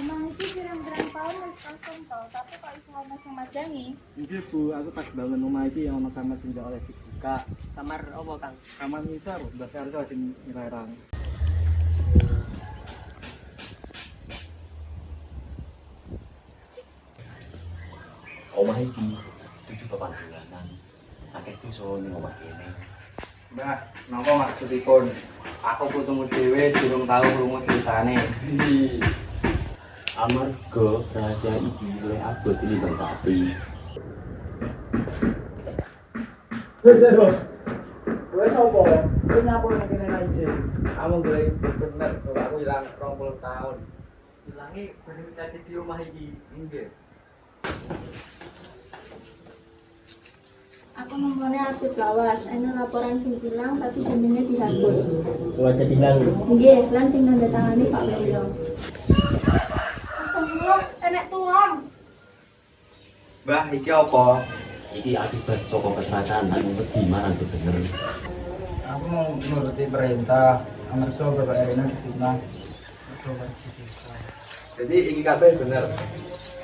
Emang iki pirang-pirang tahun wis kosong to, tapi kok iso ono sing madangi? Nggih Bu, aku pas bangun omah iki yang ono kamar sing gak oleh dibuka. Kamar apa, Kang? Kamar ngisor, Mbak Karso sing ngelarang. Omah iki tujuh papan bulanan. Akeh dosa ning omah kene. Mbah, napa maksudipun? Aku ketemu dhewe durung tau krungu ceritane. Amarga rahasia iki luwih abot tinimbang tapi. Kowe sapa? Kowe nyapa nang kene aja. Kamu golek bener, bapakku ilang 20 tahun. Ilange bener tadi di omah iki. Nggih. Aku nembone arsip lawas, ana laporan sing ilang tapi jenenge dihapus. Sengaja dilang. Nggih, lan sing nandatangani Pak Wiryo. Astagfirullah, enek tuang. Mbah, iki apa? Iki akibat saka keserakahan lan wedi marang bener. Aku mau nuruti perintah. Amarga Bapak Erina difitnah. Jadi iki kabeh bener.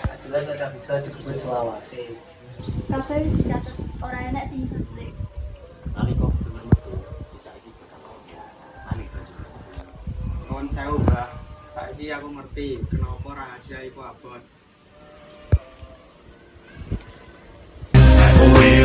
Adalah tidak bisa dikubur selawase. Kabeh wis dicatet, ora enek sing setrek. Nalika bener metu bisa iki bakal aneh banjur. Nuwun sewu, Mbah. Saiki aku ngerti kenapa rahasia iku abot. We